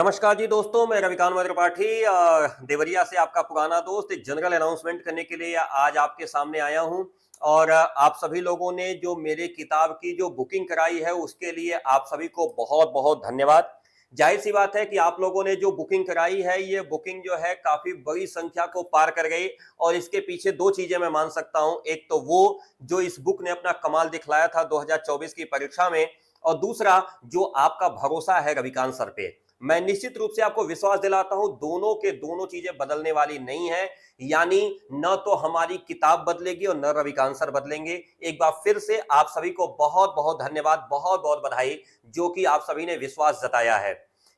नमस्कार जी दोस्तों, मैं रविकांत त्रिपाठी देवरिया से आपका पुराना दोस्त एक जनरल अनाउंसमेंट करने के लिए आज आपके सामने आया हूं। और आप सभी लोगों ने जो मेरे किताब की जो बुकिंग कराई है उसके लिए आप सभी को बहुत बहुत धन्यवाद। जाहिर सी बात है कि आप लोगों ने जो बुकिंग कराई है ये बुकिंग जो है काफी बड़ी संख्या को पार कर गई। और इसके पीछे दो चीजें मैं मान सकता हूं, एक तो वो जो इस बुक ने अपना कमाल दिखलाया था 2024 की परीक्षा में, और दूसरा जो आपका भरोसा है रविकांत सर पे। मैं निश्चित रूप से आपको विश्वास दिलाता हूं दोनों के दोनों चीजें बदलने वाली नहीं है। यानी न तो हमारी किताब बदलेगी और न रविकांत सर बदलेंगे। एक बार फिर से आप सभी को बहुत बहुत धन्यवाद, बहुत बहुत बधाई जो कि आप सभी ने विश्वास जताया है।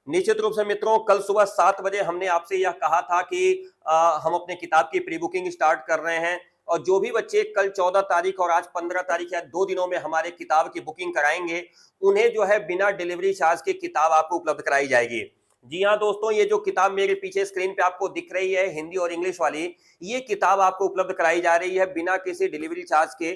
निश्चित रूप से मित्रों, कल सुबह 7 बजे हमने आपसे यह कहा था कि हम अपने किताब की प्री बुकिंग स्टार्ट कर रहे हैं। और जो भी बच्चे कल 14 तारीख और आज 15 तारीख या 2 दिनों में हमारे किताब की बुकिंग कराएंगे, उन्हें जो है बिना डिलीवरी चार्ज की किताब आपको उपलब्ध कराई जाएगी। जी हाँ दोस्तों, ये जो किताब मेरे पीछे स्क्रीन पे आपको दिख रही है हिंदी और इंग्लिश वाली, ये किताब आपको उपलब्ध कराई जा रही है बिना किसी डिलीवरी चार्ज के।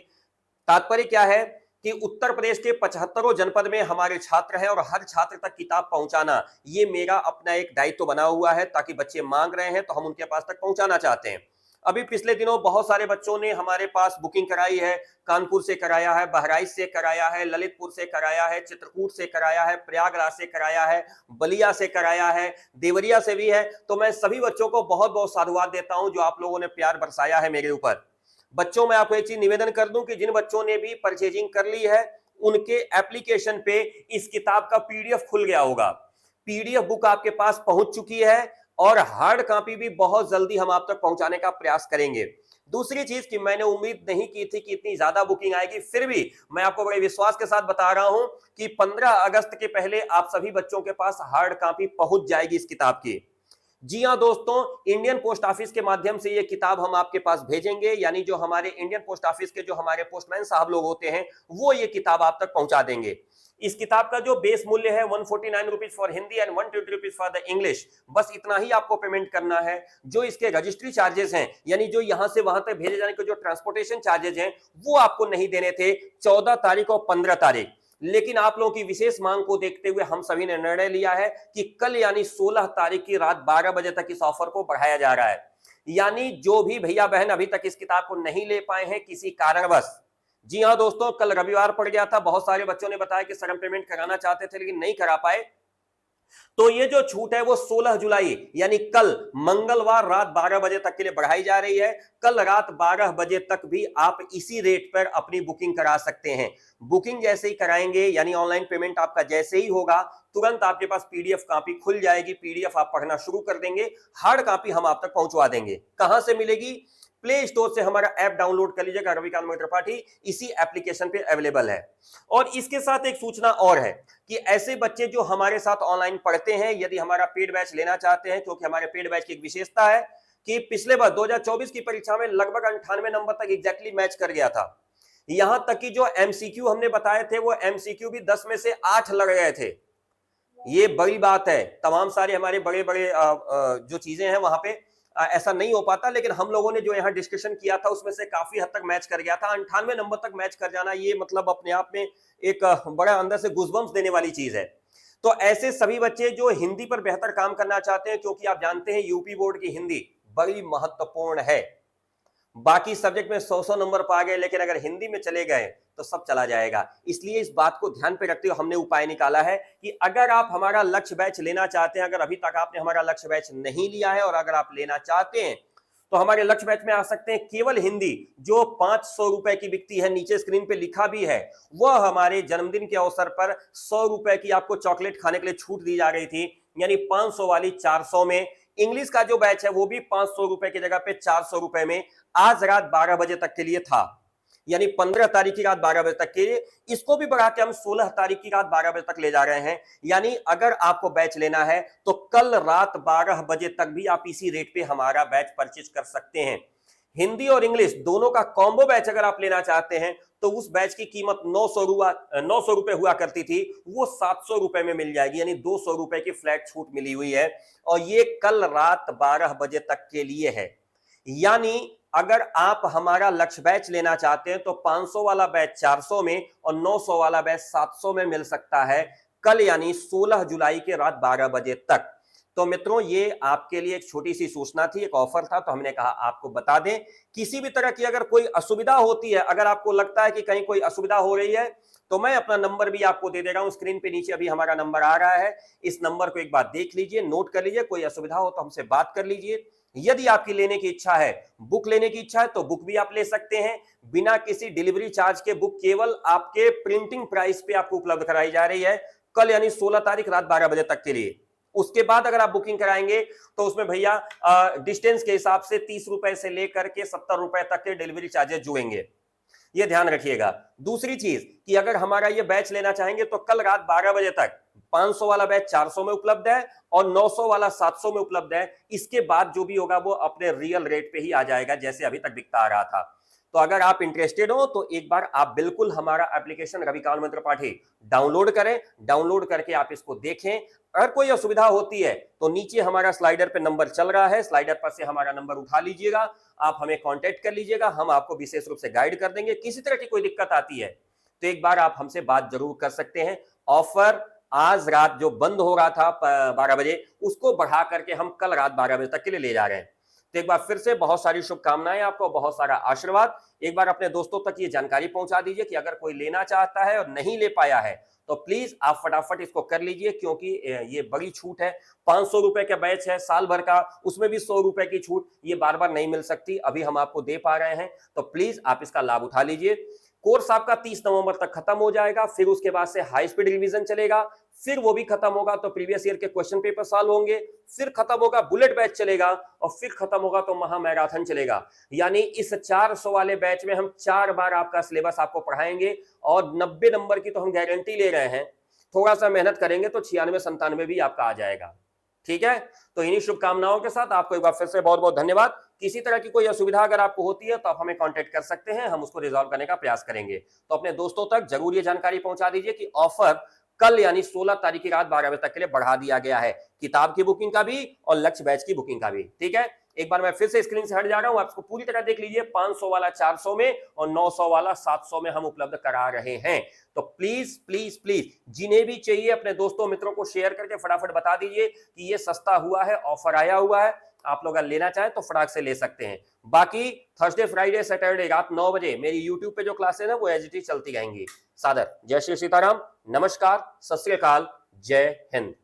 तात्पर्य क्या है कि उत्तर प्रदेश के 75 जनपद में हमारे छात्र हैं और हर छात्र तक किताब पहुंचाना ये मेरा अपना एक दायित्व बना हुआ है। ताकि बच्चे मांग रहे हैं तो हम उनके पास तक पहुंचाना चाहते हैं। अभी पिछले दिनों बहुत सारे बच्चों ने हमारे पास बुकिंग कराई है। कानपुर से कराया है, बहराइच से कराया है, ललितपुर से कराया है, चित्रकूट से कराया है, प्रयागराज से कराया है, बलिया से कराया है, देवरिया से भी है। तो मैं सभी बच्चों को बहुत बहुत साधुवाद देता हूं जो आप लोगों ने प्यार बरसाया है मेरे ऊपर। बच्चों, मैं आपको एक चीज निवेदन कर दूं कि जिन बच्चों ने भी परचेजिंग कर ली है उनके एप्लीकेशन पे इस किताब का पीडीएफ खुल गया होगा। पीडीएफ बुक आपके पास पहुंच चुकी है और हार्ड कॉपी भी बहुत जल्दी हम आप तक पहुंचाने का प्रयास करेंगे। दूसरी चीज कि मैंने उम्मीद नहीं की थी कि इतनी ज्यादा बुकिंग आएगी, फिर भी मैं आपको बड़े विश्वास के साथ बता रहा हूं कि 15 अगस्त के पहले आप सभी बच्चों के पास हार्ड कॉपी पहुंच जाएगी इस किताब की। जी हां दोस्तों, इंडियन पोस्ट ऑफिस के माध्यम से ये किताब हम आपके पास भेजेंगे। यानी जो हमारे इंडियन पोस्ट ऑफिस के जो हमारे पोस्टमैन साहब लोग होते हैं वो ये किताब आप तक पहुंचा देंगे। इस किताब का जो बेस मूल्य है 149 rupees for Hindi and 120 rupees for the English, बस इतना ही आपको पेमेंट करना है। जो इसके रजिस्ट्री चार्जेस हैं, यानी जो यहां से वहां तक भेजे जाने के जो ट्रांसपोर्टेशन चार्जेस हैं, वो आपको नहीं देने थे 14 तारीख और 15 तारीख। लेकिन आप लोगों की विशेष मांग को देखते हुए हम सभी ने निर्णय लिया है कि कल यानी 16 तारीख की रात 12 बजे तक इस ऑफर को बढ़ाया जा रहा है। यानी जो भी भैया बहन अभी तक इस किताब को नहीं ले पाए हैं किसी कारणवश, जी हां दोस्तों, कल रविवार पड़ गया था, बहुत सारे बच्चों ने बताया कि सर हम पेमेंट कराना चाहते थे लेकिन नहीं करा पाए, तो ये जो छूट है वो 16 जुलाई यानी कल मंगलवार रात 12 बजे तक के लिए बढ़ाई जा रही है। कल रात 12 बजे तक भी आप इसी रेट पर अपनी बुकिंग करा सकते हैं। बुकिंग जैसे ही कराएंगे यानी ऑनलाइन पेमेंट आपका जैसे ही होगा, तुरंत आपके पास पीडीएफ कॉपी खुल जाएगी। पीडीएफ आप पढ़ना शुरू कर देंगे, हार्ड कॉपी हम आप तक पहुंचवा देंगे। कहां से मिलेगी? प्ले स्टोर से हमारा ऐप डाउनलोड कर लीजिएगा, रविकांत त्रिपाठी इसी एप्लीकेशन पे अवेलेबल है। और इसके साथ एक सूचना और है कि ऐसे बच्चे जो हमारे साथ ऑनलाइन पढ़ते हैं, यदि हमारा पेड बैच लेना चाहते हैं, क्योंकि हमारे पेड बैच की एक विशेषता है कि पिछले बार 2024 की परीक्षा में लगभग 98 नंबर तक एग्जैक्टली मैच कर गया था। यहां तक कि जो एमसीक्यू हमने बताए थे वो एमसीक्यू भी 10 में से 8 लग गए थे। ये बड़ी बात है। तमाम सारे हमारे बड़े बड़े जो चीजें हैं वहां पे ऐसा नहीं हो पाता, लेकिन हम लोगों ने जो यहाँ डिस्कशन किया था उसमें से काफी हद तक मैच कर गया था। 98 नंबर तक मैच कर जाना ये मतलब अपने आप में एक बड़ा अंदर से गूज़बम्प्स देने वाली चीज है। तो ऐसे सभी बच्चे जो हिंदी पर बेहतर काम करना चाहते हैं, क्योंकि आप जानते हैं यूपी बोर्ड की हिंदी बड़ी महत्वपूर्ण है। बाकी सब्जेक्ट में 100 नंबर पा गए, लेकिन अगर हिंदी में चले गए तो सब चला जाएगा। इसलिए इस बात को ध्यान पे रखते हुए हमने उपाय निकाला है कि अगर आप हमारा लक्ष्य बैच लेना चाहते हैं, अगर अभी तक आपने हमारा लक्ष्य बैच नहीं लिया है और अगर आप लेना चाहते हैं तो हमारे लक्ष्य बैच में आ सकते हैं। केवल हिंदी जो 500 रुपए की बिकती है, नीचे स्क्रीन पे लिखा भी है, वह हमारे जन्मदिन के अवसर पर 100 रुपए की आपको चॉकलेट खाने के लिए छूट दी जा रही थी, यानी 500 वाली 400 में। इंग्लिश का जो बैच है वो भी 500 रुपए की जगह पे 400 रुपए में आज रात 12 बजे तक के लिए था, यानी 15 तारीख की रात 12 बजे तक के लिए। इसको भी बढ़ा के हम 16 तारीख की रात 12 बजे तक ले जा रहे हैं। यानी अगर आपको बैच लेना है तो कल रात 12 बजे तक भी आप इसी रेट पे हमारा बैच परचेज कर सकते हैं। हिंदी और इंग्लिश दोनों का कॉम्बो बैच अगर आप लेना चाहते हैं तो उस बैच की कीमत 900 रुपए हुआ करती थी, वो 700 रुपए में मिल जाएगी, यानी 200 रुपए की फ्लैट छूट मिली हुई है। और ये कल रात 12 बजे तक के लिए है। यानी अगर आप हमारा लक्ष्य बैच लेना चाहते हैं तो 500 वाला बैच 400 में और 900 वाला बैच 700 में मिल सकता है कल, यानी 16 जुलाई के रात 12 बजे तक। तो मित्रों, ये आपके लिए एक छोटी सी सूचना थी, एक ऑफर था, तो हमने कहा आपको बता दें। किसी भी तरह की अगर कोई असुविधा होती है, अगर आपको लगता है कि कहीं कोई असुविधा हो रही है, तो मैं अपना नंबर भी आपको दे रहा हूं, स्क्रीन पे नीचे अभी हमारा नंबर आ रहा है। इस नंबर को एक बार देख लीजिए, नोट कर लीजिए, कोई असुविधा हो तो हमसे बात कर लीजिए। यदि आपकी लेने की इच्छा है, बुक लेने की इच्छा है, तो बुक भी आप ले सकते हैं बिना किसी डिलीवरी चार्ज के। बुक केवल आपके प्रिंटिंग प्राइस पे आपको उपलब्ध कराई जा रही है, कल यानी 16 तारीख रात 12 बजे तक के लिए। उसके बाद अगर आप बुकिंग कराएंगे तो उसमें भैया डिस्टेंस के हिसाब से 30 रुपए से लेकर के 70 रुपए तक के डिलीवरी चार्जेस जुड़ेंगे, ये ध्यान रखिएगा। दूसरी चीज कि अगर हमारा ये बैच लेना चाहेंगे तो कल रात 12 बजे तक 500 वाला बैच 400 में उपलब्ध है और 900 वाला 700 में उपलब्ध है। इसके बाद जो भी होगा वो अपने रियल रेट पे ही आ जाएगा, जैसे अभी तक दिखता आ रहा था। तो अगर आप इंटरेस्टेड हो तो एक बार आप बिल्कुल हमारा एप्लीकेशन रविकांत मंत्र पाठी डाउनलोड करें। डाउनलोड करके आप इसको देखें। अगर कोई असुविधा होती है तो नीचे हमारा स्लाइडर पे नंबर चल रहा है, स्लाइडर पर से हमारा नंबर उठा लीजिएगा, आप हमें कांटेक्ट कर लीजिएगा, हम आपको विशेष रूप से गाइड कर देंगे। किसी तरह की कोई दिक्कत आती है तो एक बार आप हमसे बात जरूर कर सकते हैं। ऑफर आज रात जो बंद हो रहा था 12 बजे, उसको बढ़ा करके हम कल रात 12 बजे तक के लिए ले जा रहे हैं। तो एक बार फिर से बहुत सारी शुभकामनाएं, आपको बहुत सारा आशीर्वाद। एक बार अपने दोस्तों तक ये जानकारी पहुंचा दीजिए कि अगर कोई लेना चाहता है और नहीं ले पाया है तो प्लीज आप फटाफट इसको कर लीजिए, क्योंकि ये बड़ी छूट है। 500 रुपए का बैच है साल भर का, उसमें भी 100 रुपए की छूट, ये बार बार नहीं मिल सकती, अभी हम आपको दे पा रहे हैं। तो प्लीज आप इसका लाभ उठा लीजिए। कोर्स आपका 30 नवंबर तक खत्म हो जाएगा, फिर उसके बाद से हाई स्पीड रिवीजन चलेगा, फिर वो भी खत्म होगा तो प्रीवियस ईयर के क्वेश्चन पेपर सॉल्व होंगे, फिर खत्म होगा बुलेट बैच चलेगा और फिर खत्म होगा तो महा मैराथन चलेगा। यानी इस 400 वाले बैच में हम 4 बार आपका सिलेबस आपको पढ़ाएंगे और 90 नंबर की तो हम गारंटी ले रहे हैं। थोड़ा सा मेहनत करेंगे तो 96-97 भी आपका आ जाएगा। ठीक है, तो इन्हीं शुभकामनाओं के साथ आपको एक बार फिर से बहुत बहुत धन्यवाद। किसी तरह की कोई असुविधा अगर आपको होती है तो आप हमें कांटेक्ट कर सकते हैं, हम उसको रिजॉल्व करने का प्रयास करेंगे। तो अपने दोस्तों तक जरूर ये जानकारी पहुंचा दीजिए कि ऑफर कल यानी 16 तारीख की रात 12 बजे तक के लिए बढ़ा दिया गया है, किताब की बुकिंग का भी और लक्ष्य बैच की बुकिंग का भी। ठीक है, एक बार मैं फिर से स्क्रीन से हट जा रहा हूं, आपको पूरी तरह देख लीजिए। 500 वाला 400 में और 900 वाला 700 में हम उपलब्ध करा रहे हैं। तो प्लीज प्लीज प्लीज जिन्हें भी चाहिए अपने दोस्तों मित्रों को शेयर करके फटाफट बता दीजिए कि ये सस्ता हुआ है, ऑफर आया हुआ है, आप लोग अगर लेना चाहें तो फटाक से ले सकते हैं। बाकी थर्सडे फ्राइडे सैटरडे रात 9 बजे मेरी यूट्यूब पे जो क्लासेस है वो एज इट इज चलती रहेंगी। सादर जय श्री सीताराम, नमस्कार, सत श्री अकाल, जय हिंद।